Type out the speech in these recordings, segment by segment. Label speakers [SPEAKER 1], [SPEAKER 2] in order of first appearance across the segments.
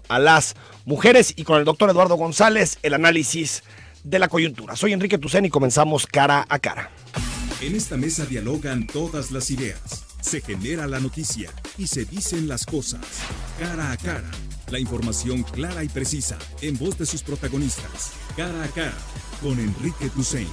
[SPEAKER 1] a las mujeres, y con el doctor Eduardo González, el análisis de la coyuntura. Soy Enrique Tucen y comenzamos Cara a Cara.
[SPEAKER 2] En esta mesa dialogan todas las ideas, se genera la noticia y se dicen las cosas. Cara a Cara, la información clara y precisa en voz de sus protagonistas. Cara a Cara, con Enrique Tucen.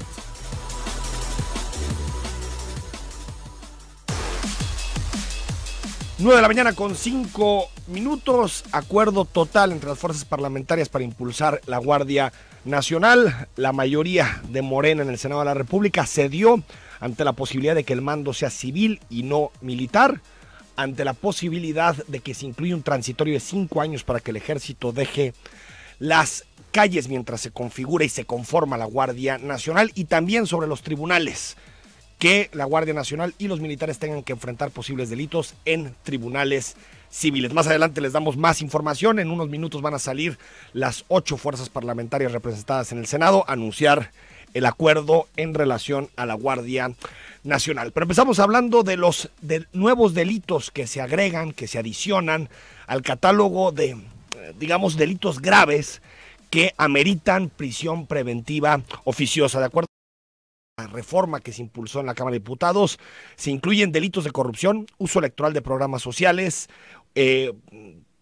[SPEAKER 1] 9 de la mañana con 5 minutos, acuerdo total entre las fuerzas parlamentarias para impulsar la Guardia Nacional. La mayoría de Morena en el Senado de la República cedió ante la posibilidad de que el mando sea civil y no militar, ante la posibilidad de que se incluya un transitorio de 5 años para que el ejército deje las calles mientras se configura y se conforma la Guardia Nacional, y también sobre los tribunales, que la Guardia Nacional y los militares tengan que enfrentar posibles delitos en tribunales civiles. Más adelante les damos más información. En unos minutos van a salir las 8 fuerzas parlamentarias representadas en el Senado a anunciar el acuerdo en relación a la Guardia Nacional. Pero empezamos hablando de los nuevos delitos que se agregan, que se adicionan al catálogo de, digamos, delitos graves que ameritan prisión preventiva oficiosa. De acuerdo la reforma que se impulsó en la Cámara de Diputados, se incluyen delitos de corrupción, uso electoral de programas sociales,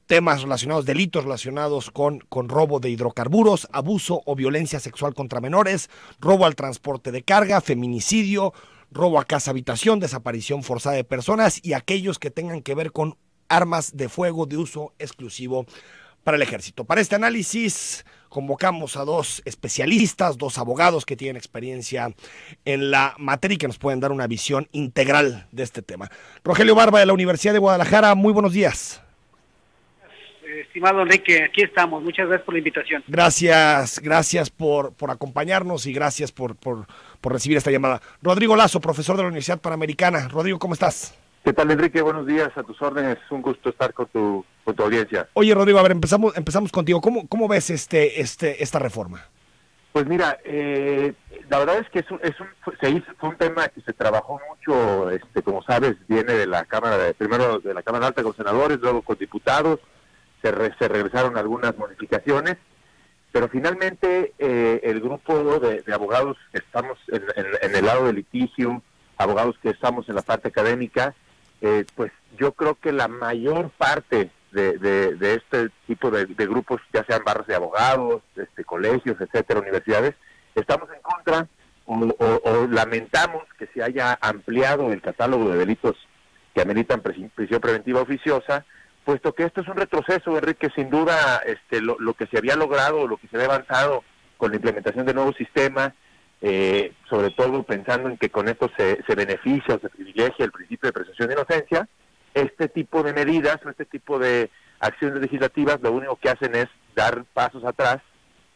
[SPEAKER 1] temas relacionados, delitos relacionados con robo de hidrocarburos, abuso o violencia sexual contra menores, robo al transporte de carga, feminicidio, robo a casa habitación, desaparición forzada de personas y aquellos que tengan que ver con armas de fuego de uso exclusivo para el ejército. Para este análisis convocamos a 2 especialistas, 2 abogados que tienen experiencia en la materia y que nos pueden dar una visión integral de este tema. Rogelio Barba, de la Universidad de Guadalajara, muy buenos días.
[SPEAKER 3] Estimado Enrique, aquí estamos. Muchas gracias por la invitación.
[SPEAKER 1] Gracias por acompañarnos y gracias por recibir esta llamada. Rodrigo Lazo, profesor de la Universidad Panamericana. Rodrigo, ¿cómo estás?
[SPEAKER 4] ¿Qué tal, Enrique? Buenos días, a tus órdenes. Un gusto estar con tu audiencia.
[SPEAKER 1] Oye, Rodrigo, a ver, empezamos contigo. ¿Cómo ves esta reforma?
[SPEAKER 4] Pues mira, la verdad es que fue un tema que se trabajó mucho, como sabes, viene de la Cámara, primero de la Cámara Alta con senadores, luego con diputados, se regresaron algunas modificaciones, pero finalmente el grupo de abogados que estamos en el lado del litigio, abogados que estamos en la parte académica, pues yo creo que la mayor parte de este tipo de grupos, ya sean barras de abogados, colegios, etcétera, universidades, estamos en contra o lamentamos que se haya ampliado el catálogo de delitos que ameritan prisión preventiva oficiosa, puesto que esto es un retroceso, Enrique, sin duda lo que se había logrado, lo que se había avanzado con la implementación de nuevos sistemas, sobre todo pensando en que con esto se beneficia o se privilegia el principio de presunción de inocencia. Este tipo de medidas o este tipo de acciones legislativas lo único que hacen es dar pasos atrás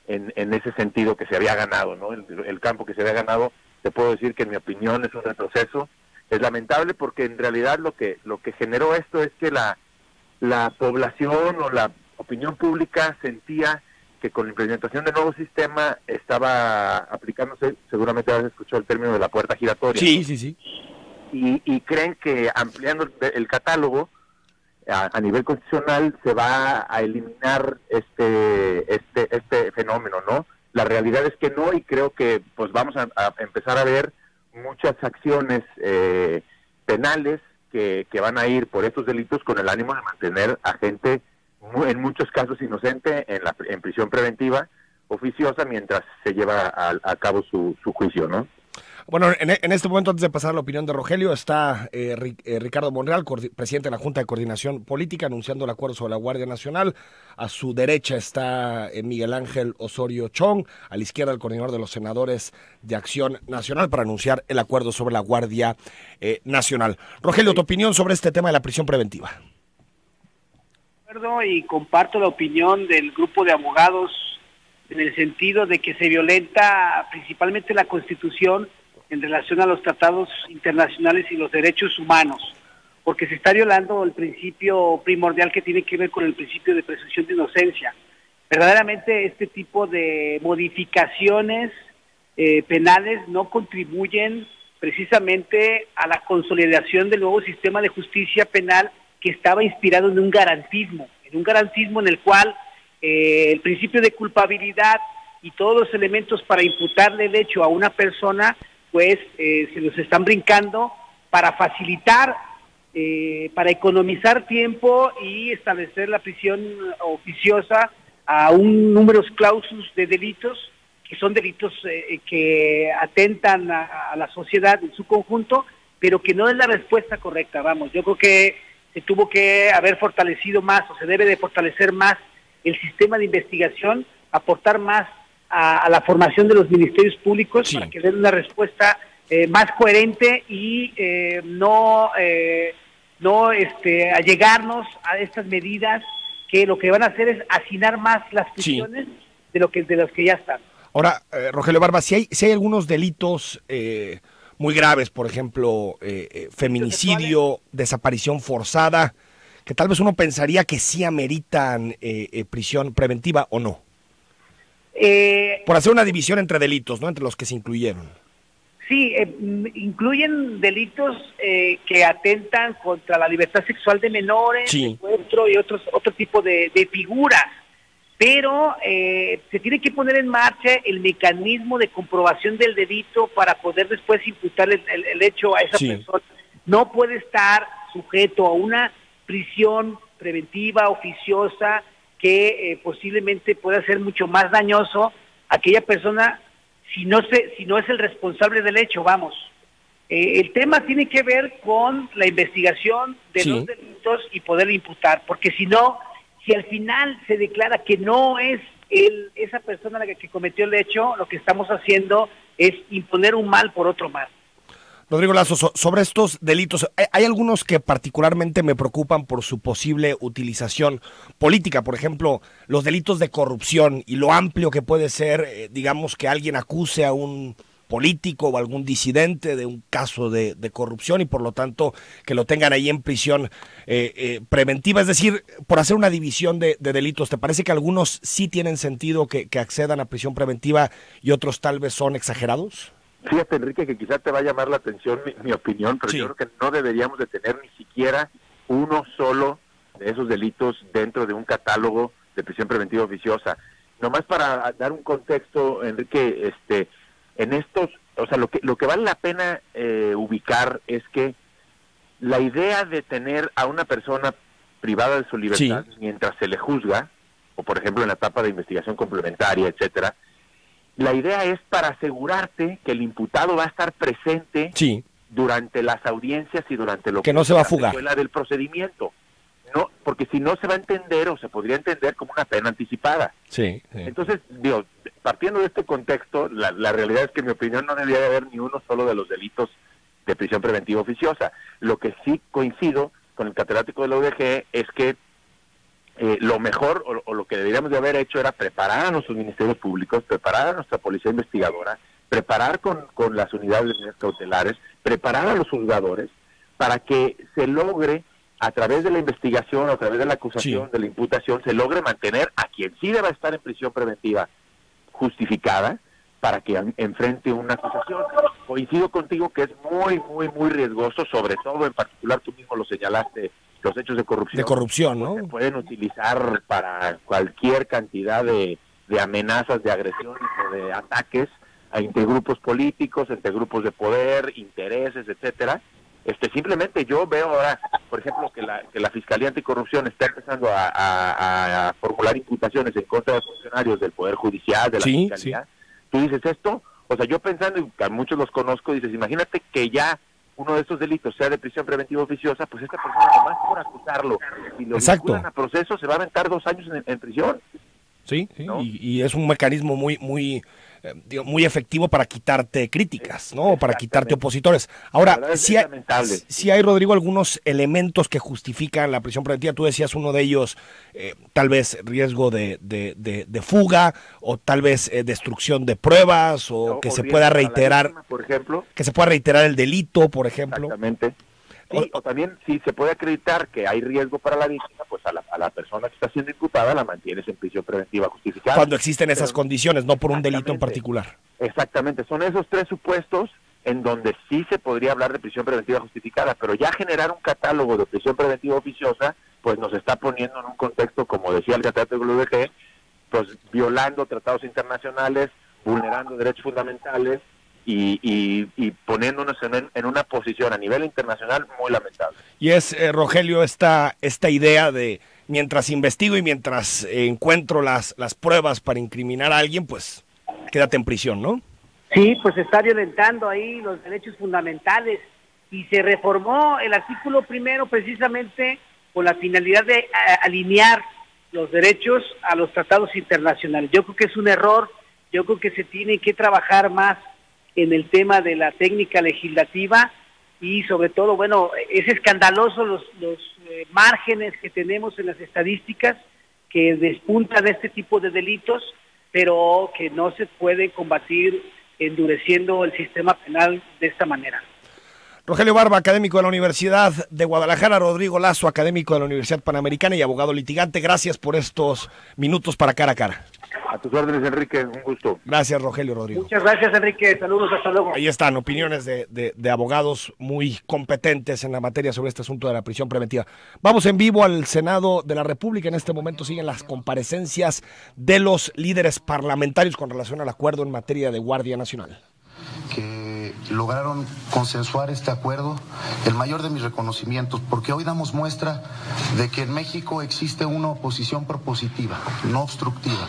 [SPEAKER 4] en ese sentido que se había ganado, ¿no? El campo que se había ganado, te puedo decir que en mi opinión es un retroceso. Es lamentable porque en realidad lo que generó esto es que la población o la opinión pública sentía que con la implementación del nuevo sistema estaba aplicándose, seguramente has escuchado el término de la puerta giratoria.
[SPEAKER 1] Sí, sí, sí.
[SPEAKER 4] Y creen que ampliando el catálogo a nivel constitucional se va a eliminar este fenómeno, ¿no? La realidad es que no, y creo que pues vamos a empezar a ver muchas acciones penales que van a ir por estos delitos con el ánimo de mantener a gente en muchos casos inocente en prisión preventiva oficiosa mientras se lleva a cabo su juicio, ¿no?
[SPEAKER 1] Bueno, en este momento, antes de pasar a la opinión de Rogelio, está Ricardo Monreal, presidente de la Junta de Coordinación Política, anunciando el acuerdo sobre la Guardia Nacional. A su derecha está Miguel Ángel Osorio Chong, a la izquierda el coordinador de los senadores de Acción Nacional, para anunciar el acuerdo sobre la Guardia Nacional. Rogelio, tu opinión sobre este tema de la prisión preventiva.
[SPEAKER 3] Y comparto la opinión del grupo de abogados en el sentido de que se violenta principalmente la Constitución en relación a los tratados internacionales y los derechos humanos, porque se está violando el principio primordial que tiene que ver con el principio de presunción de inocencia. Verdaderamente este tipo de modificaciones penales no contribuyen precisamente a la consolidación del nuevo sistema de justicia penal que estaba inspirado en un garantismo en el cual el principio de culpabilidad y todos los elementos para imputarle el hecho a una persona, pues se los están brincando para facilitar, para economizar tiempo y establecer la prisión oficiosa a un número clausus de delitos, que son delitos que atentan a la sociedad en su conjunto, pero que no es la respuesta correcta. Vamos, yo creo que se tuvo que haber fortalecido más, o se debe de fortalecer más el sistema de investigación, aportar más a la formación de los ministerios públicos, para que den una respuesta más coherente y no allegarnos a estas medidas que lo que van a hacer es hacinar más las prisiones de los que ya están.
[SPEAKER 1] Ahora, Rogelio Barba, si hay algunos delitos muy graves, por ejemplo, feminicidio, desaparición forzada, que tal vez uno pensaría que sí ameritan prisión preventiva o no. Por hacer una división entre delitos, ¿no? Entre los que se incluyeron.
[SPEAKER 3] Sí, incluyen delitos que atentan contra la libertad sexual de menores, secuestro y otro tipo de figuras. Pero se tiene que poner en marcha el mecanismo de comprobación del delito para poder después imputar el hecho a esa persona. No puede estar sujeto a una prisión preventiva, oficiosa, que posiblemente pueda ser mucho más dañoso a aquella persona si no es el responsable del hecho, vamos. El tema tiene que ver con la investigación de los delitos y poder imputar, porque si al final se declara que no es esa persona la que cometió el hecho, lo que estamos haciendo es imponer un mal por otro mal.
[SPEAKER 1] Rodrigo Lazo, sobre estos delitos, hay algunos que particularmente me preocupan por su posible utilización política, por ejemplo, los delitos de corrupción y lo amplio que puede ser, digamos, que alguien acuse a un político o algún disidente de un caso de corrupción y por lo tanto que lo tengan ahí en prisión preventiva, es decir, por hacer una división de delitos. ¿Te parece que algunos sí tienen sentido que accedan a prisión preventiva y otros tal vez son exagerados?
[SPEAKER 4] Fíjate, Enrique, que quizás te va a llamar la atención mi opinión, pero yo creo que no deberíamos de tener ni siquiera uno solo de esos delitos dentro de un catálogo de prisión preventiva oficiosa. Nomás para dar un contexto, Enrique, en estos, o sea, lo que vale la pena ubicar es que la idea de tener a una persona privada de su libertad mientras se le juzga, o por ejemplo en la etapa de investigación complementaria, etcétera, la idea es para asegurarte que el imputado va a estar presente durante las audiencias y durante lo
[SPEAKER 1] que no se va a fugar
[SPEAKER 4] del procedimiento. No, porque si no se va a entender o se podría entender como una pena anticipada. Entonces, digo, partiendo de este contexto, la realidad es que en mi opinión no debería de haber ni uno solo de los delitos de prisión preventiva oficiosa. Lo que sí coincido con el catedrático de la UDG es que lo mejor o lo que deberíamos de haber hecho era preparar a nuestros ministerios públicos, preparar a nuestra policía investigadora, preparar con las unidades de medidas cautelares, preparar a los juzgadores para que se logre a través de la investigación, a través de la acusación, de la imputación, se logre mantener a quien sí deba estar en prisión preventiva justificada para que enfrente una acusación. Coincido contigo que es muy, muy, muy riesgoso, sobre todo, en particular, tú mismo lo señalaste, los hechos de corrupción.
[SPEAKER 1] De corrupción, ¿no?
[SPEAKER 4] Se pueden utilizar para cualquier cantidad de amenazas, de agresiones o de ataques entre grupos políticos, entre grupos de poder, intereses, etcétera. Simplemente yo veo ahora, por ejemplo, que la Fiscalía Anticorrupción está empezando a formular imputaciones en contra de funcionarios del Poder Judicial, de la Fiscalía. Tú dices esto, o sea, yo pensando, y a muchos los conozco, dices, imagínate que ya uno de estos delitos sea de prisión preventiva oficiosa, pues esta persona, nomás por acusarlo, y lo vinculan a proceso, se va a aventar 2 años en prisión.
[SPEAKER 1] ¿No? Y es un mecanismo muy efectivo para quitarte críticas, ¿no? Para quitarte opositores. Ahora, sí hay, Rodrigo, algunos elementos que justifican la prisión preventiva. Tú decías uno de ellos, tal vez riesgo de fuga, o tal vez destrucción de pruebas, o que se pueda reiterar,
[SPEAKER 4] víctima, por ejemplo,
[SPEAKER 1] que se pueda reiterar el delito, por ejemplo.
[SPEAKER 4] Exactamente. Sí, o también, si se puede acreditar que hay riesgo para la víctima, pues a la persona que está siendo imputada la mantienes en prisión preventiva justificada.
[SPEAKER 1] Cuando existen esas condiciones, no por un delito en particular.
[SPEAKER 4] Exactamente, son esos 3 supuestos en donde sí se podría hablar de prisión preventiva justificada, pero ya generar un catálogo de prisión preventiva oficiosa, pues nos está poniendo en un contexto, como decía el catedrático de la UDG, pues violando tratados internacionales, vulnerando derechos fundamentales y poniéndonos en una posición a nivel internacional muy lamentable.
[SPEAKER 1] Y es, Rogelio, esta idea de mientras investigo y mientras encuentro las pruebas para incriminar a alguien, pues quédate en prisión, ¿no?
[SPEAKER 3] Sí, pues se está violentando ahí los derechos fundamentales y se reformó el artículo 1 precisamente con la finalidad de alinear los derechos a los tratados internacionales. Yo creo que es un error, yo creo que se tiene que trabajar más en el tema de la técnica legislativa y sobre todo, bueno, es escandaloso los márgenes que tenemos en las estadísticas que despuntan este tipo de delitos, pero que no se puede combatir endureciendo el sistema penal de esta manera.
[SPEAKER 1] Rogelio Barba, académico de la Universidad de Guadalajara, Rodrigo Lazo, académico de la Universidad Panamericana y abogado litigante, gracias por estos minutos para Cara a Cara.
[SPEAKER 4] A tus órdenes, Enrique, un gusto.
[SPEAKER 1] Gracias, Rogelio, Rodrigo.
[SPEAKER 3] Muchas gracias, Enrique, saludos, hasta luego.
[SPEAKER 1] Ahí están, opiniones de abogados muy competentes en la materia sobre este asunto de la prisión preventiva. Vamos en vivo al Senado de la República, en este momento siguen las comparecencias de los líderes parlamentarios con relación al acuerdo en materia de Guardia Nacional.
[SPEAKER 5] Que lograron consensuar este acuerdo, el mayor de mis reconocimientos, porque hoy damos muestra de que en México existe una oposición propositiva, no obstructiva,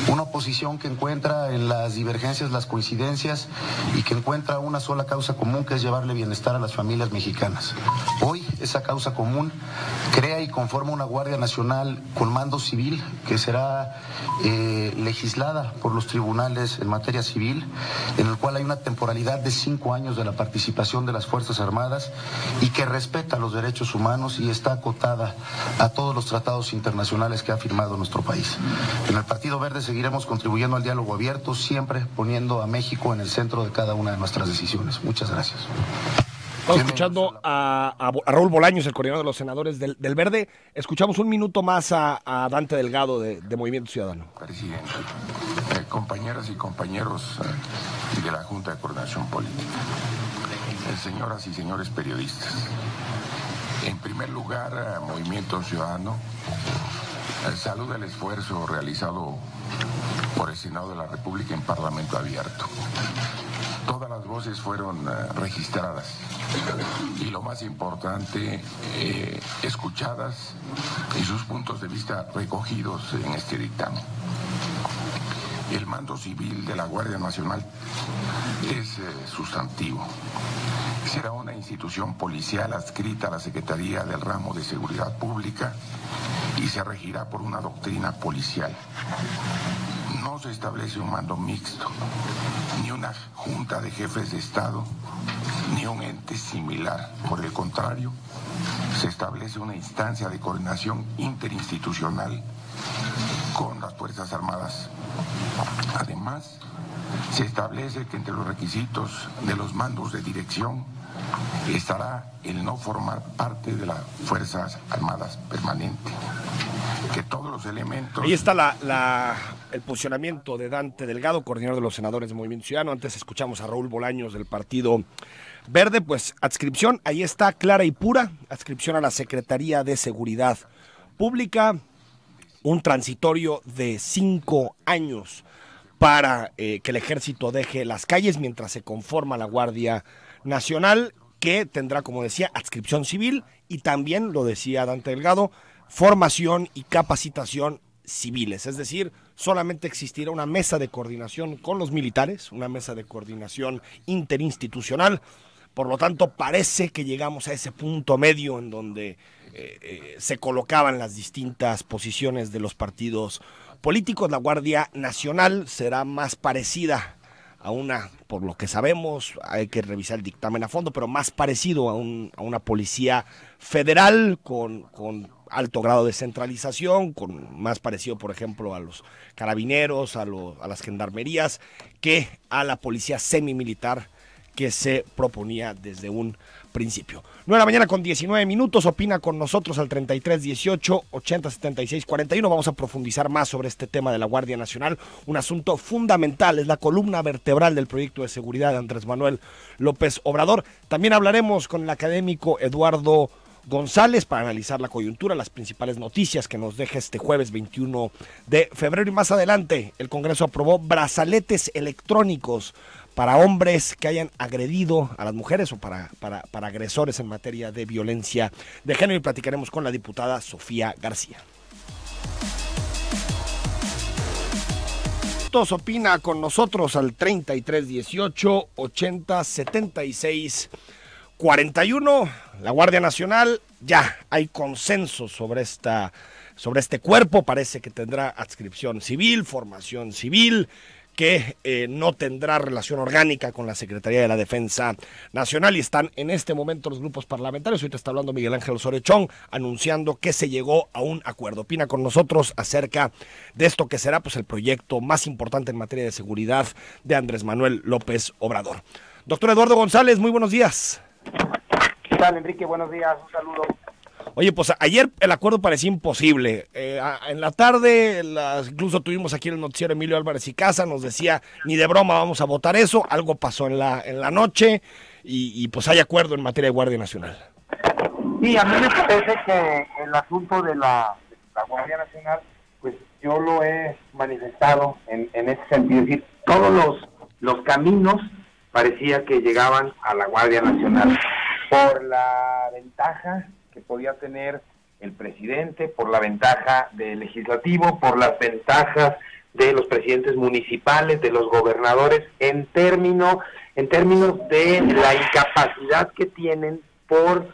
[SPEAKER 5] una oposición que encuentra en las divergencias las coincidencias y que encuentra una sola causa común, que es llevarle bienestar a las familias mexicanas. Hoy esa causa común crea y conforma una Guardia Nacional con mando civil que será legislada por los tribunales en materia civil, en el cual hay una temporalidad de 5 años de la participación de las Fuerzas Armadas y que respeta los derechos humanos y está acotada a todos los tratados internacionales que ha firmado nuestro país. En el Partido Verde seguiremos contribuyendo al diálogo abierto, siempre poniendo a México en el centro de cada una de nuestras decisiones. Muchas gracias.
[SPEAKER 1] Estamos escuchando a Raúl Bolaños, el coordinador de los senadores del Verde. Escuchamos un minuto más a Dante Delgado de Movimiento Ciudadano.
[SPEAKER 6] Presidente, compañeras y compañeros de la Junta de Coordinación Política, señoras y señores periodistas. En primer lugar, Movimiento Ciudadano saluda el esfuerzo realizado por el Senado de la República en Parlamento abierto. Todas las voces fueron registradas y lo más importante, escuchadas y sus puntos de vista recogidos en este dictamen. El mando civil de la Guardia Nacional es sustantivo. Será una institución policial adscrita a la Secretaría del Ramo de Seguridad Pública y se regirá por una doctrina policial. No se establece un mando mixto, ni una junta de jefes de Estado, ni un ente similar. Por el contrario, se establece una instancia de coordinación interinstitucional con las Fuerzas Armadas. Además, se establece que entre los requisitos de los mandos de dirección estará el no formar parte de las Fuerzas Armadas permanente. Que todos los elementos...
[SPEAKER 1] Ahí está el posicionamiento de Dante Delgado, coordinador de los senadores de Movimiento Ciudadano. Antes escuchamos a Raúl Bolaños del Partido Verde. Pues adscripción, ahí está, clara y pura, adscripción a la Secretaría de Seguridad Pública, un transitorio de 5 años para que el ejército deje las calles mientras se conforma la Guardia Nacional, que tendrá, como decía, adscripción civil y también, lo decía Dante Delgado, formación y capacitación civiles. Es decir, solamente existirá una mesa de coordinación con los militares, una mesa de coordinación interinstitucional. Por lo tanto, parece que llegamos a ese punto medio en donde se colocaban las distintas posiciones de los partidos políticos. La Guardia Nacional será más parecida a una, por lo que sabemos, hay que revisar el dictamen a fondo, pero más parecido a una policía federal con alto grado de centralización, con más parecido, por ejemplo, a los carabineros, a las gendarmerías, que a la policía semimilitar que se proponía desde un principio. 9 de la mañana con 19 minutos, opina con nosotros al 33 18 80 76 41. Vamos a profundizar más sobre este tema de la Guardia Nacional, un asunto fundamental, es la columna vertebral del proyecto de seguridad de Andrés Manuel López Obrador. También hablaremos con el académico Eduardo González para analizar la coyuntura, las principales noticias que nos deja este jueves 21 de febrero. Y más adelante, el Congreso aprobó brazaletes electrónicos para hombres que hayan agredido a las mujeres o para agresores en materia de violencia de género. Y platicaremos con la diputada Sofía García. Opina con nosotros al 33 18 80 76 41. La Guardia Nacional, ya hay consenso sobre este cuerpo. Parece que tendrá adscripción civil, formación civil, que no tendrá relación orgánica con la Secretaría de la Defensa Nacional, y están en este momento los grupos parlamentarios. Ahorita está hablando Miguel Ángel Osorio Chong, anunciando que se llegó a un acuerdo. Opina con nosotros acerca de esto que será pues el proyecto más importante en materia de seguridad de Andrés Manuel López Obrador. Doctor Eduardo González, muy buenos días.
[SPEAKER 7] ¿Qué tal, Enrique? Buenos días, un saludo.
[SPEAKER 1] Oye, pues ayer el acuerdo parecía imposible. En la tarde, incluso tuvimos aquí en el noticiero Emilio Álvarez y Casa, nos decía, ni de broma vamos a votar eso. Algo pasó en la noche y pues hay acuerdo en materia de Guardia Nacional.
[SPEAKER 7] Sí, a mí me parece que el asunto de la Guardia Nacional, pues yo lo he manifestado en ese sentido. Es decir, todos los caminos parecía que llegaban a la Guardia Nacional por la ventaja que podía tener el presidente, por la ventaja del legislativo, por las ventajas de los presidentes municipales, de los gobernadores, en términos de la incapacidad que tienen por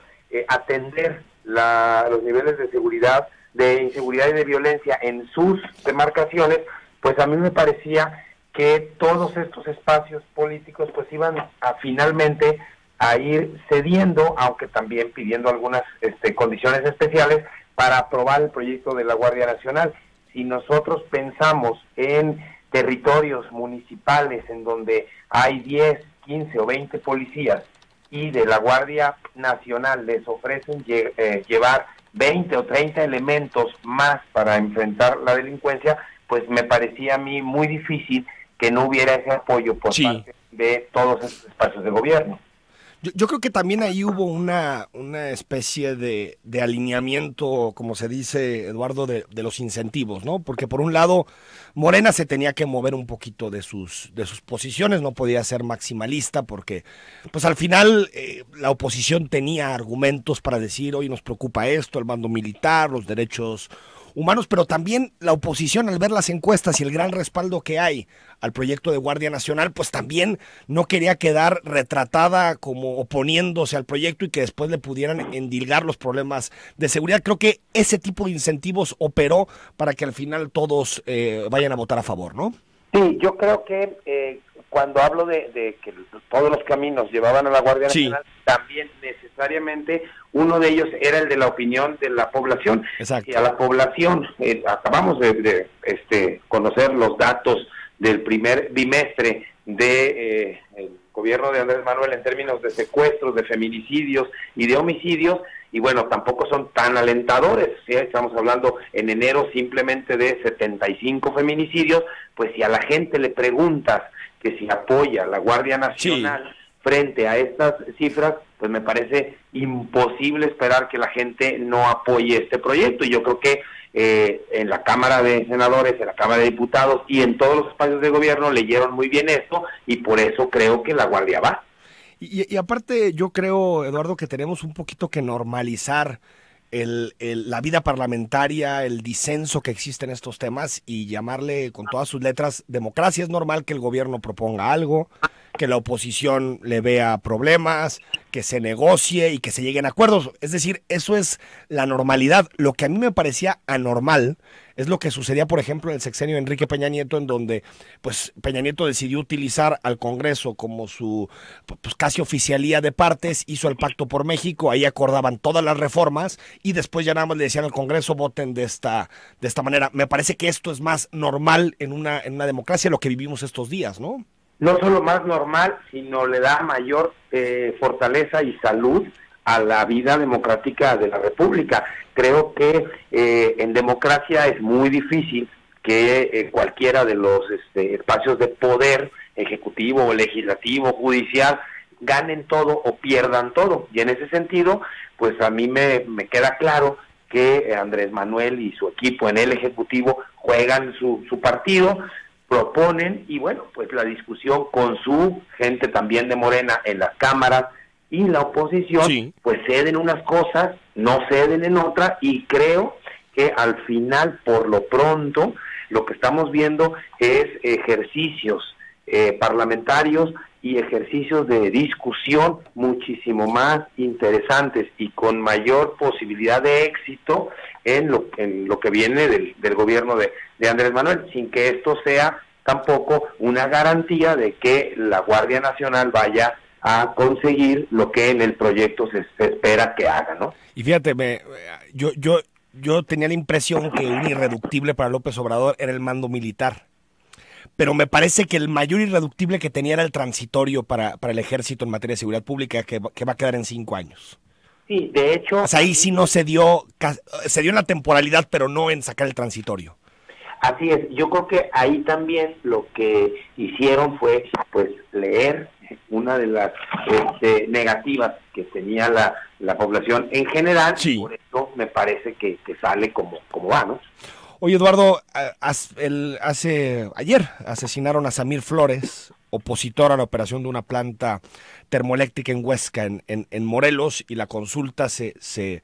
[SPEAKER 7] atender los niveles de seguridad, de inseguridad y de violencia en sus demarcaciones. Pues a mí me parecía que todos estos espacios políticos pues iban a finalmente a ir cediendo, aunque también pidiendo algunas condiciones especiales para aprobar el proyecto de la Guardia Nacional. Si nosotros pensamos en territorios municipales en donde hay 10, 15 o 20 policías y de la Guardia Nacional les ofrecen llevar 20 o 30 elementos más para enfrentar la delincuencia, pues me parecía a mí muy difícil que no hubiera ese apoyo por parte de todos estos espacios de gobierno.
[SPEAKER 1] Yo creo que también ahí hubo una especie de alineamiento, como se dice, Eduardo, de los incentivos, ¿no? Porque por un lado, Morena se tenía que mover un poquito de sus posiciones, no podía ser maximalista porque, pues al final, la oposición tenía argumentos para decir, hoy nos preocupa esto, el mando militar, los derechos humanos, pero también la oposición, al ver las encuestas y el gran respaldo que hay al proyecto de Guardia Nacional, pues también no quería quedar retratada como oponiéndose al proyecto y que después le pudieran endilgar los problemas de seguridad. Creo que ese tipo de incentivos operó para que al final todos vayan a votar a favor, ¿no?
[SPEAKER 7] Sí, yo creo que cuando hablo de que todos los caminos llevaban a la Guardia Nacional, también necesariamente uno de ellos era el de la opinión de la población.
[SPEAKER 1] Exacto.
[SPEAKER 7] Y a la población, acabamos de conocer los datos del primer bimestre de el gobierno de Andrés Manuel en términos de secuestros, de feminicidios y de homicidios, y bueno, tampoco son tan alentadores, ¿sí? Estamos hablando en enero simplemente de 75 feminicidios. Pues si a la gente le preguntas que si apoya a la Guardia Nacional frente a estas cifras, pues me parece imposible esperar que la gente no apoye este proyecto. Y yo creo que en la Cámara de Senadores, en la Cámara de Diputados y en todos los espacios de gobierno leyeron muy bien esto, y por eso creo que la Guardia va.
[SPEAKER 1] Y aparte yo creo, Eduardo, que tenemos un poquito que normalizar la vida parlamentaria, el disenso que existe en estos temas y llamarle con todas sus letras democracia. Es normal que el gobierno proponga algo, que la oposición le vea problemas, que se negocie y que se lleguen a acuerdos. Es decir, eso es la normalidad. Lo que a mí me parecía anormal es lo que sucedía, por ejemplo, en el sexenio de Enrique Peña Nieto, en donde pues Peña Nieto decidió utilizar al Congreso como su pues, casi oficialía de partes, hizo el Pacto por México, ahí acordaban todas las reformas y después ya nada más le decían al Congreso voten de esta manera. Me parece que esto es más normal en una democracia, lo que vivimos estos días, ¿no?
[SPEAKER 7] No solo más normal, sino le da mayor fortaleza y salud a la vida democrática de la República. Creo que en democracia es muy difícil que cualquiera de los espacios de poder, ejecutivo, legislativo, judicial, ganen todo o pierdan todo. Y en ese sentido, pues a mí me queda claro que Andrés Manuel y su equipo en el Ejecutivo juegan su partido, proponen, y bueno, pues la discusión con su gente también de Morena en las cámaras y la oposición, sí, pues ceden unas cosas, no ceden en otras, y creo que al final, por lo pronto, lo que estamos viendo es ejercicios parlamentarios y ejercicios de discusión muchísimo más interesantes y con mayor posibilidad de éxito en lo que viene del gobierno de Andrés Manuel, sin que esto sea tampoco una garantía de que la Guardia Nacional vaya a conseguir lo que en el proyecto se espera que haga, ¿no?
[SPEAKER 1] Y fíjate, yo tenía la impresión que un irreductible para López Obrador era el mando militar, pero me parece que el mayor irreductible que tenía era el transitorio para el ejército en materia de seguridad pública, que va a quedar en 5 años.
[SPEAKER 7] Sí, de hecho...
[SPEAKER 1] O sea, ahí sí no se dio en la temporalidad, pero no en sacar el transitorio.
[SPEAKER 7] Así es, yo creo que ahí también lo que hicieron fue, pues, leer una de las negativas que tenía la población en general, sí. Por eso me parece que sale como va, ¿no?
[SPEAKER 1] Oye, Eduardo, ayer asesinaron a Samir Flores, opositor a la operación de una planta termoeléctrica en Huesca, en Morelos, y la consulta se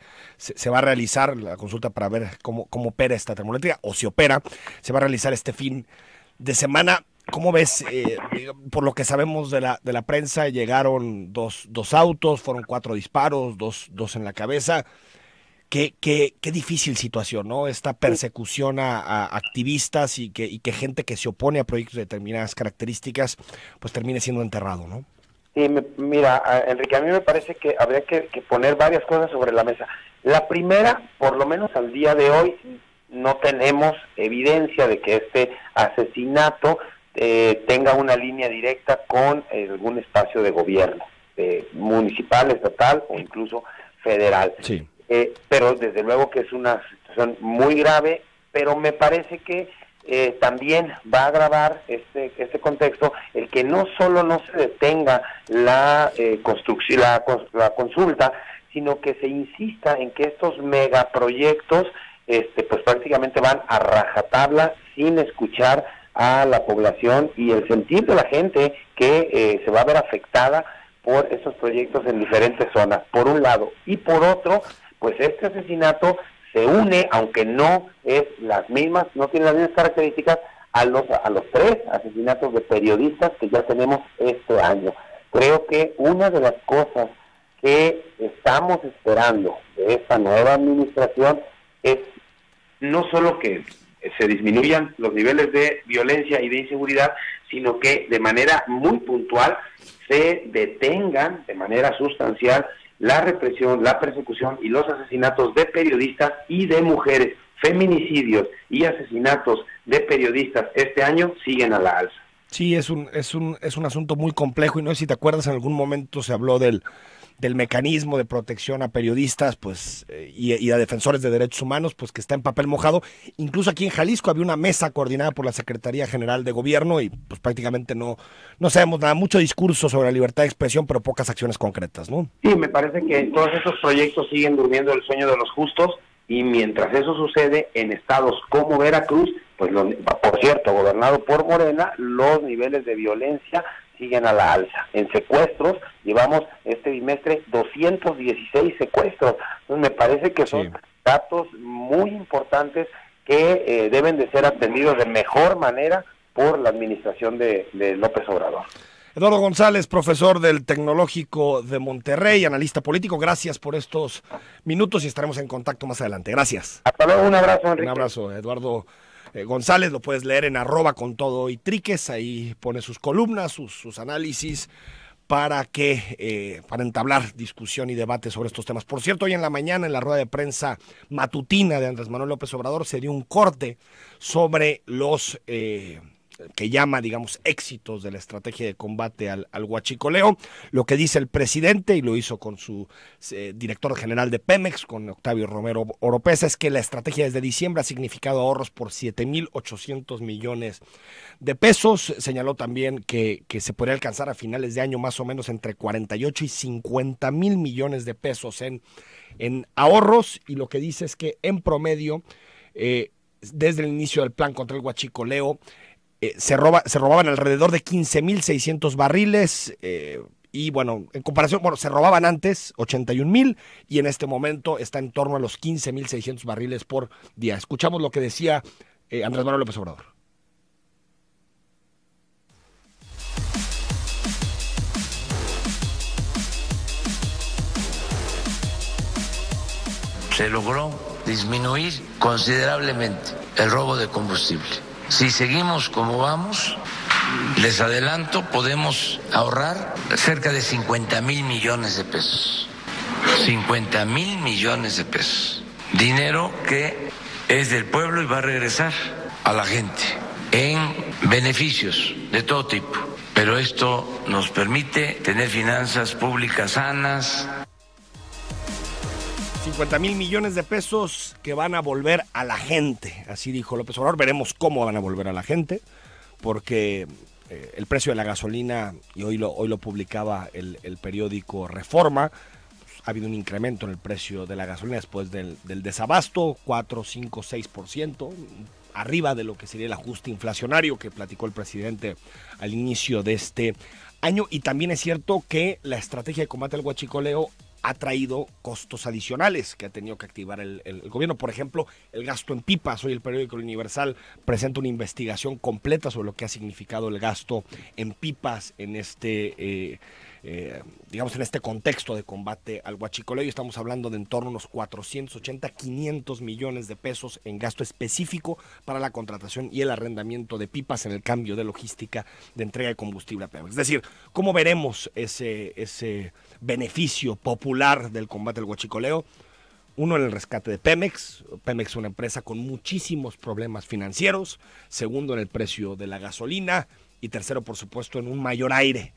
[SPEAKER 1] va a realizar, la consulta para ver cómo opera esta termoeléctrica, o si opera, se va a realizar este fin de semana. ¿Cómo ves? Por lo que sabemos de la prensa, llegaron dos autos, fueron 4 disparos, dos en la cabeza. Qué difícil situación, ¿no? Esta persecución a activistas y que gente que se opone a proyectos de determinadas características, pues termine siendo enterrado, ¿no?
[SPEAKER 7] Sí, mira, Enrique, a mí me parece que habría que poner varias cosas sobre la mesa. La primera, por lo menos al día de hoy, no tenemos evidencia de que este asesinato tenga una línea directa con algún espacio de gobierno, municipal, estatal o incluso federal. Sí. Pero desde luego que es una situación muy grave, pero me parece que también va a agravar este contexto el que no solo no se detenga la consulta, sino que se insista en que estos megaproyectos pues prácticamente van a rajatabla sin escuchar a la población y el sentir de la gente que se va a ver afectada por estos proyectos en diferentes zonas, por un lado, y por otro, pues este asesinato se une, aunque no tiene las mismas características, a los 3 asesinatos de periodistas que ya tenemos este año. Creo que una de las cosas que estamos esperando de esta nueva administración es no solo que se disminuyan los niveles de violencia y de inseguridad, sino que de manera muy puntual se detengan de manera sustancial la represión, la persecución y los asesinatos de periodistas y de mujeres. Feminicidios y asesinatos de periodistas este año siguen a la alza.
[SPEAKER 1] Sí, es un asunto muy complejo, y no sé si te acuerdas, en algún momento se habló del mecanismo de protección a periodistas, pues, y a defensores de derechos humanos, pues, que está en papel mojado. Incluso aquí en Jalisco había una mesa coordinada por la Secretaría General de Gobierno y pues prácticamente no sabemos nada, mucho discurso sobre la libertad de expresión, pero pocas acciones concretas, ¿no?
[SPEAKER 7] Sí, me parece que todos esos proyectos siguen durmiendo el sueño de los justos, y mientras eso sucede en estados como Veracruz, pues por cierto, gobernado por Morena, los niveles de violencia siguen a la alza. En secuestros, llevamos este bimestre 216 secuestros. Entonces me parece que son datos muy importantes que deben de ser atendidos de mejor manera por la administración de López Obrador.
[SPEAKER 1] Eduardo González, profesor del Tecnológico de Monterrey, analista político, gracias por estos minutos y estaremos en contacto más adelante. Gracias.
[SPEAKER 7] Hasta luego, un abrazo, Enrique.
[SPEAKER 1] Un abrazo, Eduardo González, lo puedes leer en @contodoytriques, ahí pone sus columnas, sus análisis para entablar discusión y debate sobre estos temas. Por cierto, hoy en la mañana, en la rueda de prensa matutina de Andrés Manuel López Obrador, se dio un corte sobre que llama, digamos, éxitos de la estrategia de combate al huachicoleo. Lo que dice el presidente, y lo hizo con su director general de Pemex, con Octavio Romero Oropesa, es que la estrategia desde diciembre ha significado ahorros por 7,800 millones de pesos. Señaló también que se podría alcanzar a finales de año más o menos entre 48 y 50 mil millones de pesos en ahorros, y lo que dice es que en promedio, desde el inicio del plan contra el huachicoleo, se robaban alrededor de 15,600 barriles, y bueno, en comparación, se robaban antes 81,000 y en este momento está en torno a los 15,600 barriles por día. Escuchamos lo que decía Andrés Manuel López Obrador.
[SPEAKER 8] Se logró disminuir considerablemente el robo de combustible. Si seguimos como vamos, les adelanto, podemos ahorrar cerca de 50,000 millones de pesos. 50,000 millones de pesos. Dinero que es del pueblo y va a regresar a la gente en beneficios de todo tipo. Pero esto nos permite tener finanzas públicas sanas.
[SPEAKER 1] 50,000 millones de pesos que van a volver a la gente, así dijo López Obrador. Veremos cómo van a volver a la gente, porque el precio de la gasolina, y hoy lo publicaba el periódico Reforma, ha habido un incremento en el precio de la gasolina después del desabasto, 4, 5, 6%, arriba de lo que sería el ajuste inflacionario que platicó el presidente al inicio de este año. Y también es cierto que la estrategia de combate al huachicoleo ha traído costos adicionales que ha tenido que activar el gobierno. Por ejemplo, el gasto en pipas. Hoy el periódico Universal presenta una investigación completa sobre lo que ha significado el gasto en pipas en este contexto de combate al huachicoleo. Estamos hablando de en torno a unos 480, 500 millones de pesos en gasto específico para la contratación y el arrendamiento de pipas en el cambio de logística de entrega de combustible a Pemex. Es decir, ¿cómo veremos ese beneficio popular del combate al huachicoleo? Uno, en el rescate de Pemex. Pemex es una empresa con muchísimos problemas financieros. Segundo, en el precio de la gasolina. Y tercero, por supuesto, en un mayor aire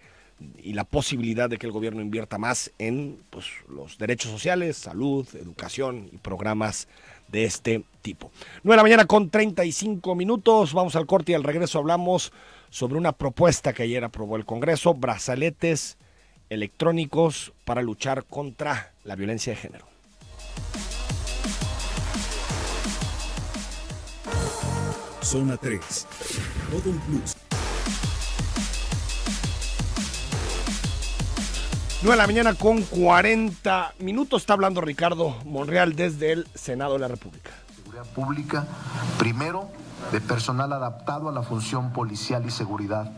[SPEAKER 1] y la posibilidad de que el gobierno invierta más en los derechos sociales, salud, educación y programas de este tipo. 9:35 a.m. Vamos al corte y al regreso hablamos sobre una propuesta que ayer aprobó el Congreso: brazaletes electrónicos para luchar contra la violencia de género.
[SPEAKER 2] Zona 3. Todo un plus.
[SPEAKER 1] 9:40 a.m. Está hablando Ricardo Monreal desde el Senado de la República.
[SPEAKER 5] Seguridad pública, primero, de personal adaptado a la función policial y seguridad,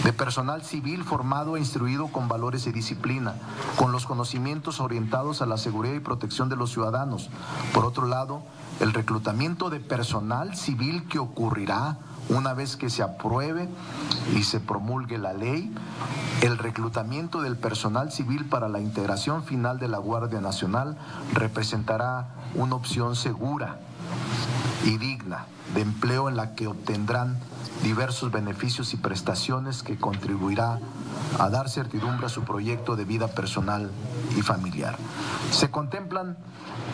[SPEAKER 5] de personal civil formado e instruido con valores y disciplina, con los conocimientos orientados a la seguridad y protección de los ciudadanos. Por otro lado, el reclutamiento de personal civil que ocurrirá una vez que se apruebe y se promulgue la ley, el reclutamiento del personal civil para la integración final de la Guardia Nacional representará una opción segura y digna de empleo en la que obtendrán diversos beneficios y prestaciones que contribuirá a dar certidumbre a su proyecto de vida personal y familiar. Se contemplan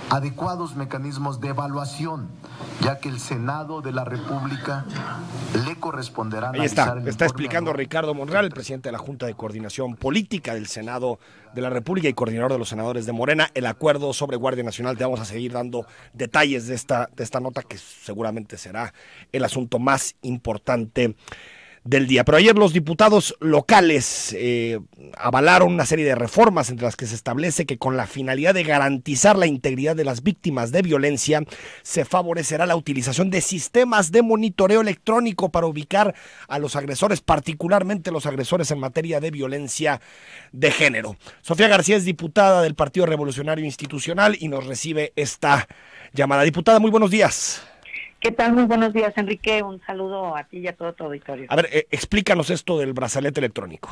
[SPEAKER 5] adecuados mecanismos de evaluación, ya que el Senado de la República le corresponderá analizar.
[SPEAKER 1] Ahí está explicando Ricardo Monreal, el presidente de la Junta de Coordinación Política del Senado de la República y coordinador de los senadores de Morena, el acuerdo sobre Guardia Nacional. Te vamos a seguir dando detalles de esta nota, que seguramente será el asunto más importante del día. Pero ayer los diputados locales avalaron una serie de reformas, entre las que se establece que con la finalidad de garantizar la integridad de las víctimas de violencia, se favorecerá la utilización de sistemas de monitoreo electrónico para ubicar a los agresores, particularmente los agresores en materia de violencia de género. Sofía García es diputada del Partido Revolucionario Institucional y nos recibe esta llamada. Diputada, muy buenos días.
[SPEAKER 9] ¿Qué tal? Muy buenos días, Enrique. Un saludo a ti y a todo tu auditorio.
[SPEAKER 1] A ver, explícanos esto del brazalete electrónico.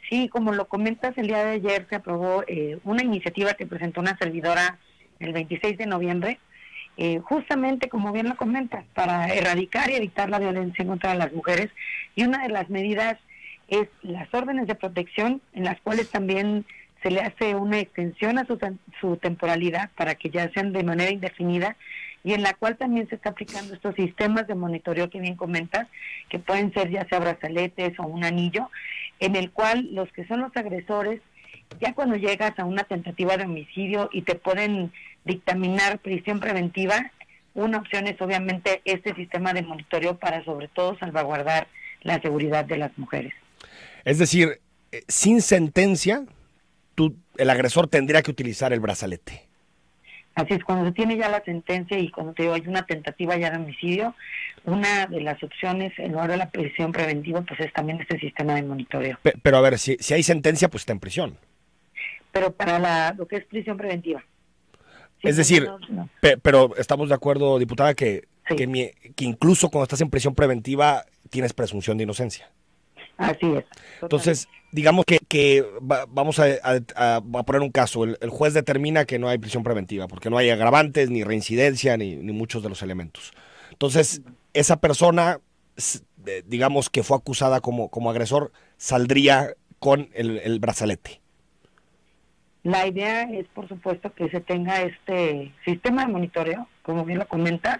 [SPEAKER 9] Sí, como lo comentas, el día de ayer se aprobó una iniciativa que presentó una servidora el 26 de noviembre justamente, como bien lo comentas, para erradicar y evitar la violencia contra las mujeres. Y una de las medidas es las órdenes de protección, en las cuales también se le hace una extensión a su temporalidad para que ya sean de manera indefinida, y en la cual también se está aplicando estos sistemas de monitoreo que bien comentas, que pueden ser ya sea brazaletes o un anillo, en el cual los que son los agresores, ya cuando llegas a una tentativa de homicidio y te pueden dictaminar prisión preventiva, una opción es obviamente este sistema de monitoreo para sobre todo salvaguardar la seguridad de las mujeres. Es decir, sin sentencia, el agresor tendría que utilizar el brazalete. Así es, cuando se tiene ya la sentencia y cuando hay una tentativa ya de homicidio, una de las opciones en lugar de la prisión preventiva pues es también este sistema de monitoreo. Pero a ver, si hay sentencia, pues está en prisión. Pero para lo que es prisión preventiva. Sí, es decir, no. Pero estamos de acuerdo, diputada, que incluso cuando estás en prisión preventiva tienes presunción de inocencia. Así es. Entonces, digamos que vamos a poner un caso. El juez determina que no hay prisión preventiva porque no hay agravantes, ni reincidencia, ni muchos de los elementos. Entonces, esa persona, digamos que fue acusada como agresor, saldría con el brazalete. La idea es, por supuesto, que se tenga este sistema de monitoreo, como bien lo comentas.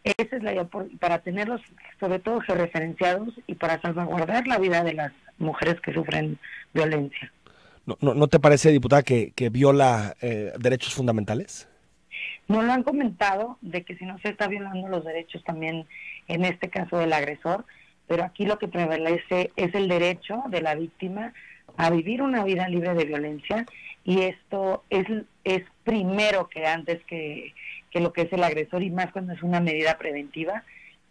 [SPEAKER 9] Esa es la idea, para tenerlos sobre todo georreferenciados y para salvaguardar la vida de las mujeres que sufren violencia. ¿No te parece, diputada, que viola derechos fundamentales? Nos lo han comentado, de que si no se está violando los derechos también en este caso del agresor, pero aquí lo que prevalece es el derecho de la víctima a vivir una vida libre de violencia, y esto es primero que antes que lo que es el agresor, y más cuando es una medida preventiva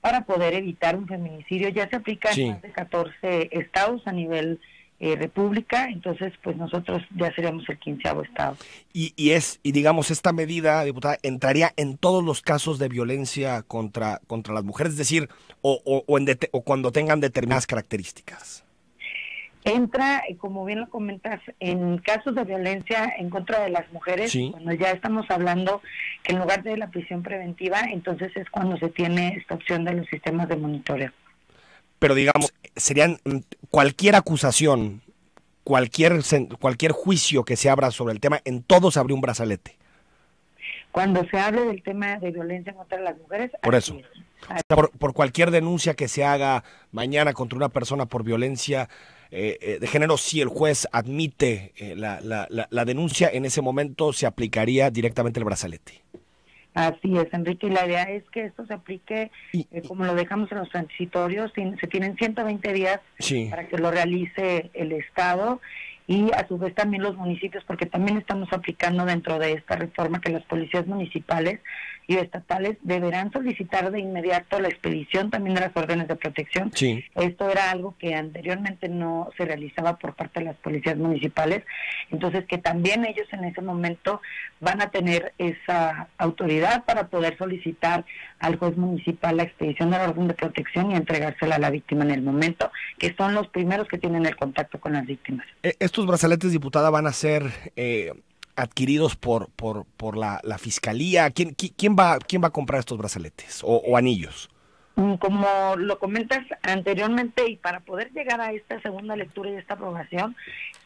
[SPEAKER 9] para poder evitar un feminicidio. Ya se aplica en más de 14 estados a nivel república, entonces pues nosotros ya seríamos el 15º estado. Y digamos, esta medida, diputada, entraría en todos los casos de violencia contra las mujeres, es decir, o cuando tengan determinadas características. Entra, como bien lo comentas, en casos de violencia en contra de las mujeres, cuando ya estamos hablando que en lugar de la prisión preventiva, entonces es cuando se tiene esta opción de los sistemas de monitoreo. Pero digamos, serían cualquier acusación, cualquier juicio que se abra sobre el tema, en todos habría un brazalete. Cuando se hable del tema de violencia contra las mujeres, por eso. Por cualquier denuncia que se haga mañana contra una persona por violencia de género, si el juez admite la denuncia, en ese momento se aplicaría directamente el brazalete. Así es, Enrique, y la idea es que esto se aplique como lo dejamos en los transitorios. Se tienen 120 días para que lo realice el Estado, y a su vez también los municipios, porque también estamos aplicando dentro de esta reforma que las policías municipales y estatales deberán solicitar de inmediato la expedición también de las órdenes de protección. Esto era algo que anteriormente no se realizaba por parte de las policías municipales, entonces que también ellos en ese momento van a tener esa autoridad para poder solicitar al juez municipal la expedición de la orden de protección y entregársela a la víctima en el momento, que son los primeros que tienen el contacto con las víctimas. Estos brazaletes, diputada, van a ser adquiridos por la fiscalía. ¿Quién va a comprar estos brazaletes o anillos? Como lo comentas anteriormente, y para poder llegar a esta segunda lectura y esta aprobación,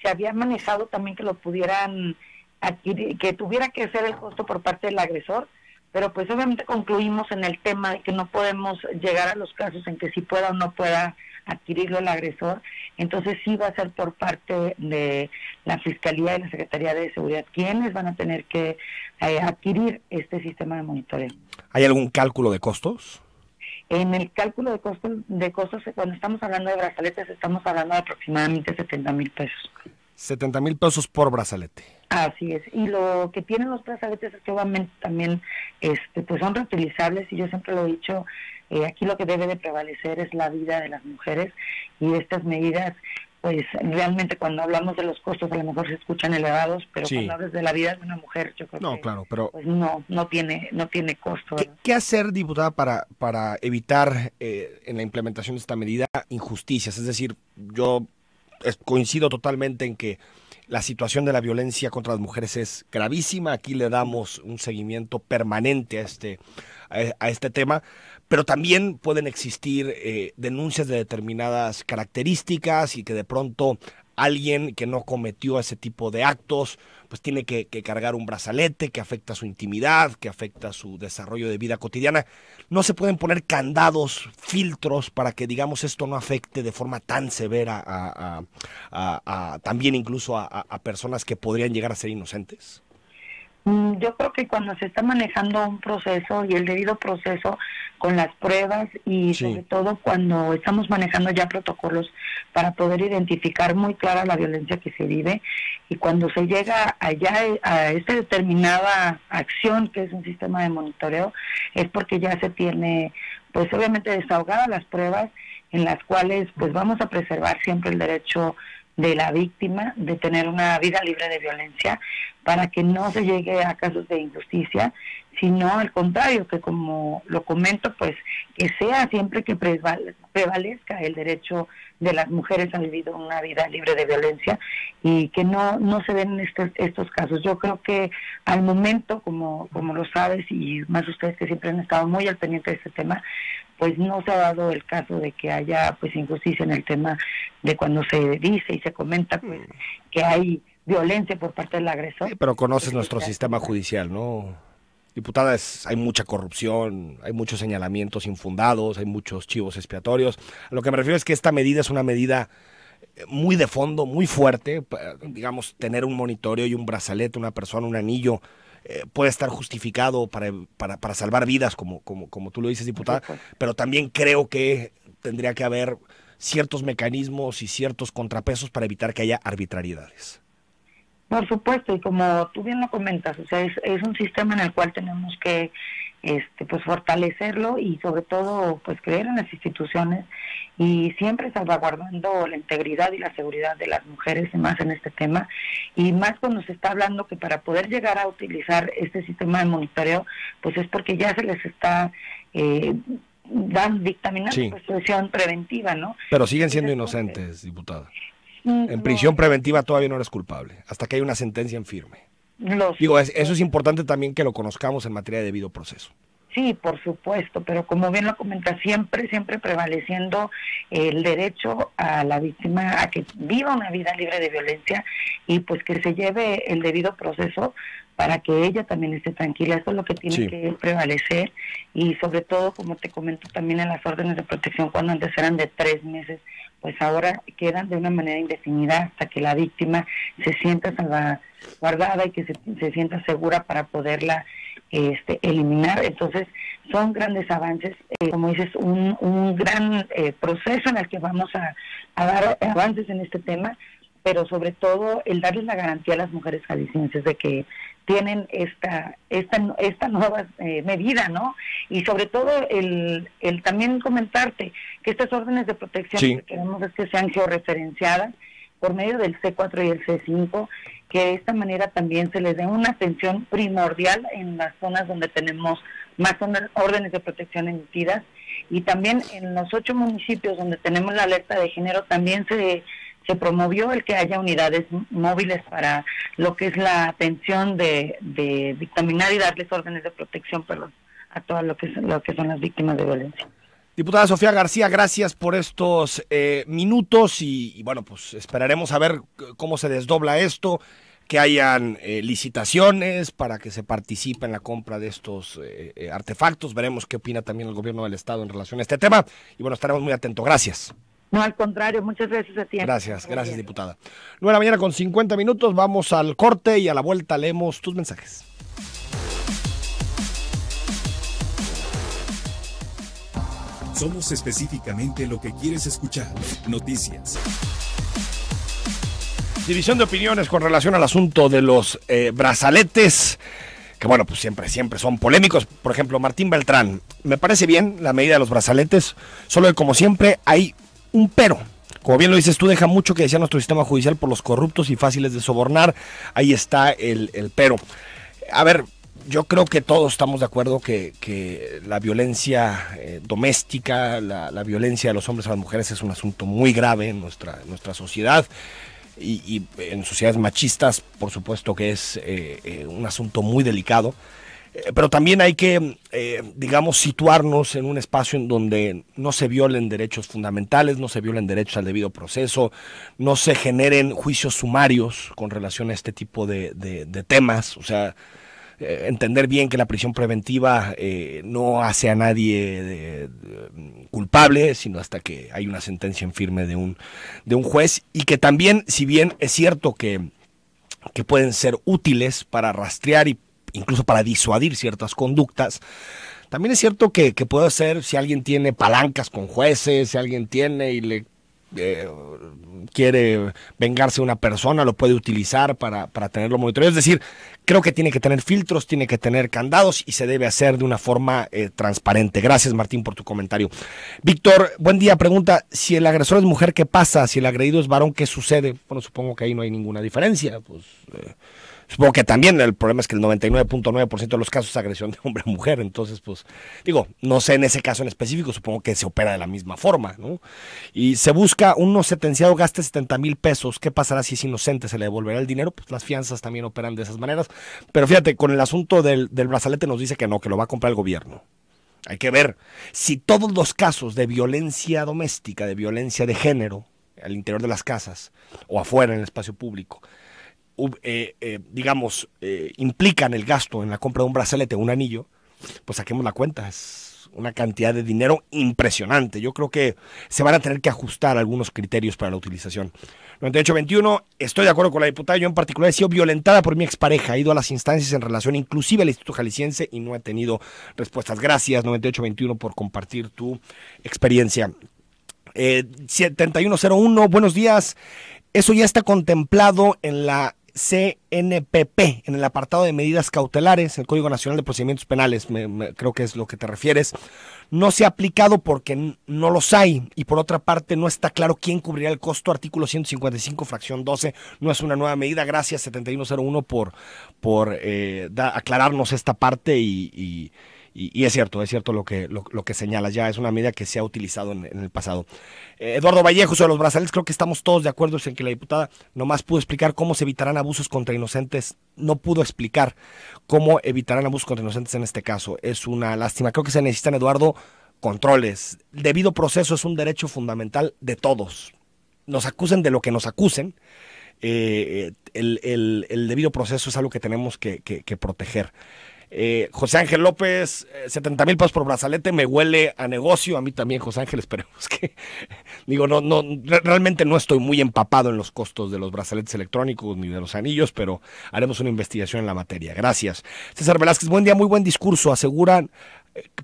[SPEAKER 9] se había manejado también que lo pudieran adquirir, que tuviera que ser el costo por parte del agresor, pero pues obviamente concluimos en el tema de que no podemos llegar a los casos en que sí pueda o no pueda adquirirlo el agresor. Entonces sí va a ser por parte de la Fiscalía y la Secretaría de Seguridad quienes van a tener que adquirir este sistema de monitoreo. ¿Hay algún cálculo de costos? En el cálculo de costos, cuando estamos hablando de brazaletes, estamos hablando de aproximadamente 70,000 pesos. 70,000 pesos por brazalete. Así es, y lo que tienen los brazaletes es que obviamente también pues son reutilizables, y yo siempre lo he dicho, aquí lo que debe de prevalecer es la vida de las mujeres, y estas medidas, pues realmente cuando hablamos de los costos a lo mejor se escuchan elevados, pero cuando hablas de la vida de una mujer, yo creo que claro, pero pues no tiene costo. ¿Qué hacer, diputada, para evitar en la implementación de esta medida injusticias? Es decir, yo coincido totalmente en que
[SPEAKER 1] La situación de la violencia contra las mujeres es gravísima. Aquí le damos un seguimiento permanente a este tema, pero también pueden existir denuncias de determinadas características y que de pronto alguien que no cometió ese tipo de actos pues tiene que cargar un brazalete que afecta su intimidad, que afecta su desarrollo de vida cotidiana. No se pueden poner candados, filtros para que, digamos, esto no afecte de forma tan severa también incluso a personas que podrían llegar a ser inocentes.
[SPEAKER 9] Yo creo que cuando se está manejando un proceso y el debido proceso con las pruebas y sobre todo cuando estamos manejando ya protocolos para poder identificar muy clara la violencia que se vive, y cuando se llega allá a esta determinada acción que es un sistema de monitoreo, es porque ya se tiene pues obviamente desahogadas las pruebas en las cuales pues vamos a preservar siempre el derecho de la víctima de tener una vida libre de violencia, para que no se llegue a casos de injusticia, sino al contrario, que como lo comento, pues que sea siempre que prevalezca el derecho de las mujeres a vivir una vida libre de violencia y que no se den estos casos. Yo creo que al momento, como lo sabes, y más ustedes que siempre han estado muy al pendiente de este tema, pues no se ha dado el caso de que haya pues injusticia en el tema de cuando se dice y se comenta pues que hay violencia por parte del agresor.
[SPEAKER 1] Sí, pero conoces nuestro sistema judicial, ¿no? Diputada, hay mucha corrupción, hay muchos señalamientos infundados, hay muchos chivos expiatorios. A lo que me refiero es que esta medida es una medida muy de fondo, muy fuerte. Digamos, tener un monitoreo y un brazalete, una persona, un anillo, puede estar justificado para salvar vidas, como tú lo dices, diputada, pero también creo que tendría que haber ciertos mecanismos y ciertos contrapesos para evitar que haya arbitrariedades.
[SPEAKER 9] Por supuesto, y como tú bien lo comentas, o sea, es un sistema en el cual tenemos que pues fortalecerlo y sobre todo pues creer en las instituciones y siempre salvaguardando la integridad y la seguridad de las mujeres, y más en este tema, y más cuando se está hablando que para poder llegar a utilizar este sistema de monitoreo, pues es porque ya se les está dictaminando pues prisión preventiva, ¿no?
[SPEAKER 1] Pero siguen siendo inocentes, diputada. En prisión preventiva todavía no eres culpable, hasta que hay una sentencia en firme. Digo, eso es importante también que lo conozcamos en materia de debido proceso.
[SPEAKER 9] Sí, por supuesto, pero como bien lo comenta, siempre prevaleciendo el derecho a la víctima a que viva una vida libre de violencia y pues que se lleve el debido proceso para que ella también esté tranquila. Eso es lo que tiene que prevalecer, y sobre todo, como te comento, también en las órdenes de protección, cuando antes eran de 3 meses, pues ahora quedan de una manera indefinida hasta que la víctima se sienta salvaguardada y que se sienta segura para poderla eliminar. Entonces son grandes avances, como dices, un gran proceso en el que vamos a dar avances en este tema, pero sobre todo el darles la garantía a las mujeres jaliscienses de que tienen esta nueva medida, ¿no? Y sobre todo el también comentarte que estas órdenes de protección lo que queremos es que sean georreferenciadas por medio del C4 y el C5, que de esta manera también se les dé una atención primordial en las zonas donde tenemos más órdenes de protección emitidas, y también en los 8 municipios donde tenemos la alerta de género también se promovió el que haya unidades móviles para lo que es la atención de dictaminar y darles órdenes de protección a todo lo que son las víctimas de violencia.
[SPEAKER 1] Diputada Sofía García, gracias por estos minutos y bueno, pues esperaremos a ver cómo se desdobla esto, que hayan licitaciones para que se participe en la compra de estos artefactos. Veremos qué opina también el gobierno del estado en relación a este tema y bueno, estaremos muy atentos. Gracias.
[SPEAKER 9] No, al contrario, muchas gracias a ti.
[SPEAKER 1] Gracias, diputada. 9:50 a.m, vamos al corte y a la vuelta leemos tus mensajes.
[SPEAKER 2] Somos específicamente lo que quieres escuchar. Noticias.
[SPEAKER 1] División de opiniones con relación al asunto de los brazaletes, que bueno, pues siempre son polémicos. Por ejemplo, Martín Beltrán, me parece bien la medida de los brazaletes, solo que como siempre hay un pero. Como bien lo dices tú, deja mucho que decir nuestro sistema judicial por los corruptos y fáciles de sobornar. Ahí está el pero. A ver, yo creo que todos estamos de acuerdo que la violencia doméstica, la violencia de los hombres a las mujeres es un asunto muy grave en nuestra sociedad. y en sociedades machistas, por supuesto que es un asunto muy delicado. Pero también hay que, digamos, situarnos en un espacio en donde no se violen derechos fundamentales, no se violen derechos al debido proceso, no se generen juicios sumarios con relación a este tipo de temas. O sea, entender bien que la prisión preventiva no hace a nadie culpable, sino hasta que hay una sentencia en firme de un juez, y que también, si bien es cierto que pueden ser útiles para rastrear y incluso para disuadir ciertas conductas, también es cierto que puede ser, si alguien tiene palancas con jueces, si alguien tiene y le quiere vengarse de una persona, lo puede utilizar para tenerlo monitoreado. Es decir, creo que tiene que tener filtros, tiene que tener candados y se debe hacer de una forma transparente. Gracias, Martín, por tu comentario. Víctor, buen día. Pregunta, si el agresor es mujer, ¿qué pasa? Si el agredido es varón, ¿qué sucede? Bueno, supongo que ahí no hay ninguna diferencia. Pues supongo que también el problema es que el 99.9% de los casos es agresión de hombre a mujer. Entonces, pues, digo, no sé en ese caso en específico, supongo que se opera de la misma forma, ¿no? Y se busca, uno sentenciado gaste 70,000 pesos. ¿Qué pasará si es inocente? ¿Se le devolverá el dinero? Pues las fianzas también operan de esas maneras. Pero fíjate, con el asunto del brazalete nos dice que no, que lo va a comprar el gobierno. Hay que ver si todos los casos de violencia doméstica, de violencia de género, al interior de las casas o afuera en el espacio público, implican el gasto en la compra de un brazalete o un anillo, pues saquemos la cuenta. Es una cantidad de dinero impresionante. Yo creo que se van a tener que ajustar algunos criterios para la utilización. 9821, estoy de acuerdo con la diputada. Yo en particular he sido violentada por mi expareja, he ido a las instancias en relación inclusive al Instituto Jalisciense y no he tenido respuestas. Gracias, 9821, por compartir tu experiencia. 7101, buenos días. Eso ya está contemplado en la CNPP, en el apartado de medidas cautelares, el Código Nacional de Procedimientos Penales, creo que es lo que te refieres. No se ha aplicado porque no los hay, y por otra parte no está claro quién cubrirá el costo. Artículo 155, fracción 12, no es una nueva medida. Gracias, 7101, por aclararnos esta parte y es cierto lo que señalas. Ya es una medida que se ha utilizado en el pasado. Eduardo Vallejo, sobre los brazaletes, creo que estamos todos de acuerdo en que la diputada nomás pudo explicar cómo se evitarán abusos contra inocentes. No pudo explicar cómo evitarán abusos contra inocentes en este caso. Es una lástima. Creo que se necesitan, Eduardo, controles. El debido proceso es un derecho fundamental de todos. Nos acusen de lo que nos acusen. El debido proceso es algo que tenemos que proteger. José Ángel López, 70,000 pesos por brazalete, me huele a negocio. A mí también, José Ángel, esperemos que, realmente no estoy muy empapado en los costos de los brazaletes electrónicos ni de los anillos, pero haremos una investigación en la materia. Gracias. César Velázquez, buen día, muy buen discurso. Aseguran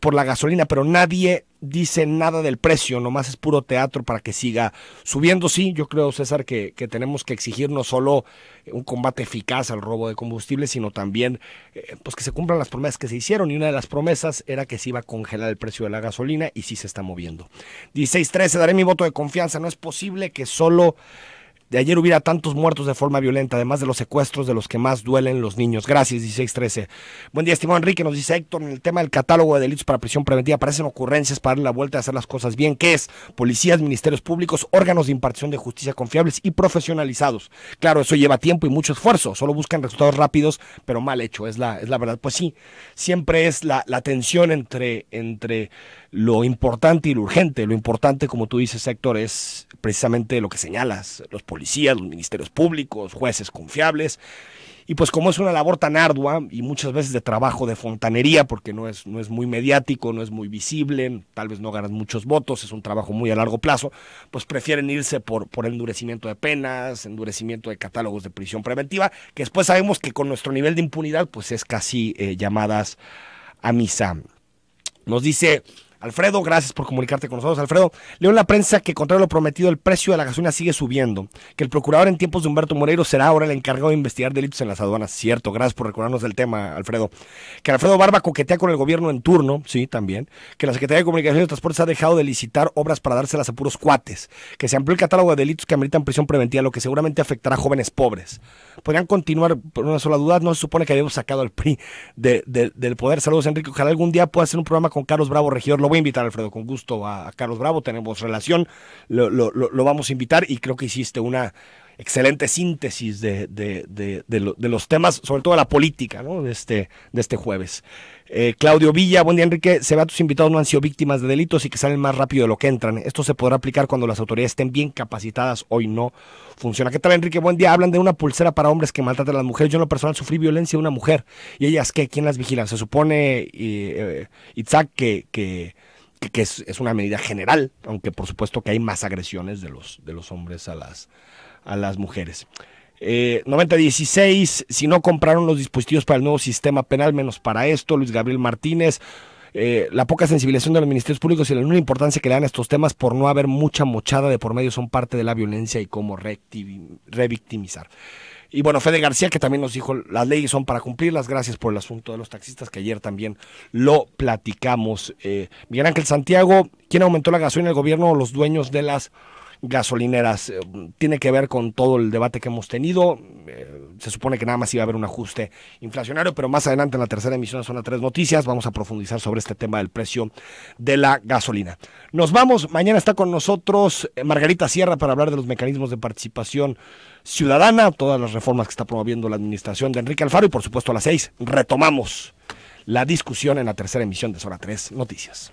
[SPEAKER 1] por la gasolina, pero nadie dice nada del precio, nomás es puro teatro para que siga subiendo. Sí, yo creo, César, que tenemos que exigir no solo un combate eficaz al robo de combustible, sino también pues que se cumplan las promesas que se hicieron, y una de las promesas era que se iba a congelar el precio de la gasolina, y sí se está moviendo. 1613, daré mi voto de confianza. No es posible que solo de ayer hubiera tantos muertos de forma violenta, además de los secuestros de los que más duelen, los niños. Gracias, 1613. Buen día, estimado Enrique, nos dice Héctor, en el tema del catálogo de delitos para prisión preventiva, parecen ocurrencias para darle la vuelta y hacer las cosas bien. ¿Qué es? Policías, ministerios públicos, órganos de impartición de justicia confiables y profesionalizados. Claro, eso lleva tiempo y mucho esfuerzo, solo buscan resultados rápidos, pero mal hecho, es la verdad. Pues sí, siempre es la tensión entre lo importante y lo urgente. Lo importante, como tú dices, Héctor, es precisamente lo que señalas: los policías, los ministerios públicos, jueces confiables. Y pues como es una labor tan ardua y muchas veces de trabajo de fontanería, porque no es muy mediático, no es muy visible, tal vez no ganas muchos votos, es un trabajo muy a largo plazo, pues prefieren irse por endurecimiento de penas, endurecimiento de catálogos de prisión preventiva, que después sabemos que con nuestro nivel de impunidad pues es casi llamadas a misa. Nos dice Alfredo, gracias por comunicarte con nosotros. Alfredo, leo en la prensa que, contrario a lo prometido, el precio de la gasolina sigue subiendo, que el procurador en tiempos de Humberto Moreiro será ahora el encargado de investigar delitos en las aduanas. Cierto, gracias por recordarnos del tema, Alfredo. Que Alfredo Barba coquetea con el gobierno en turno, sí, también. Que la Secretaría de Comunicaciones y Transportes ha dejado de licitar obras para dárselas a puros cuates. Que se amplió el catálogo de delitos que ameritan prisión preventiva, lo que seguramente afectará a jóvenes pobres. Podrían continuar por una sola duda. No se supone que habíamos sacado al PRI del poder. Saludos, Enrique. Ojalá algún día pueda hacer un programa con Carlos Bravo, regidor. Lo voy a invitar, Alfredo, con gusto a Carlos Bravo. Tenemos relación, lo vamos a invitar, y creo que hiciste una excelente síntesis de los temas, sobre todo de la política, ¿no? de este jueves. Claudio Villa, buen día Enrique, se ve a tus invitados no han sido víctimas de delitos y que salen más rápido de lo que entran. Esto se podrá aplicar cuando las autoridades estén bien capacitadas, hoy no funciona. ¿Qué tal Enrique? Buen día, hablan de una pulsera para hombres que maltratan a las mujeres. Yo en lo personal sufrí violencia de una mujer. ¿Y ellas qué? ¿Quién las vigila? Se supone, Itzhak, que es una medida general, aunque por supuesto que hay más agresiones de los hombres a las mujeres. 9016, si no compraron los dispositivos para el nuevo sistema penal, menos para esto. Luis Gabriel Martínez, la poca sensibilización de los ministerios públicos y la enorme importancia que le dan a estos temas por no haber mucha mochada de por medio son parte de la violencia y cómo revictimizar. Y bueno, Fede García, que también nos dijo, las leyes son para cumplirlas. Gracias por el asunto de los taxistas, que ayer también lo platicamos. Miguel Ángel Santiago, ¿quién aumentó la gasolina? ¿El gobierno o los dueños de las gasolineras? Tiene que ver con todo el debate que hemos tenido. Se supone que nada más iba a haber un ajuste inflacionario, pero más adelante en la tercera emisión de Zona 3 Noticias vamos a profundizar sobre este tema del precio de la gasolina. Nos vamos, mañana está con nosotros Margarita Sierra para hablar de los mecanismos de participación ciudadana, todas las reformas que está promoviendo la administración de Enrique Alfaro, y por supuesto a las 6 retomamos la discusión en la tercera emisión de Zona 3 Noticias.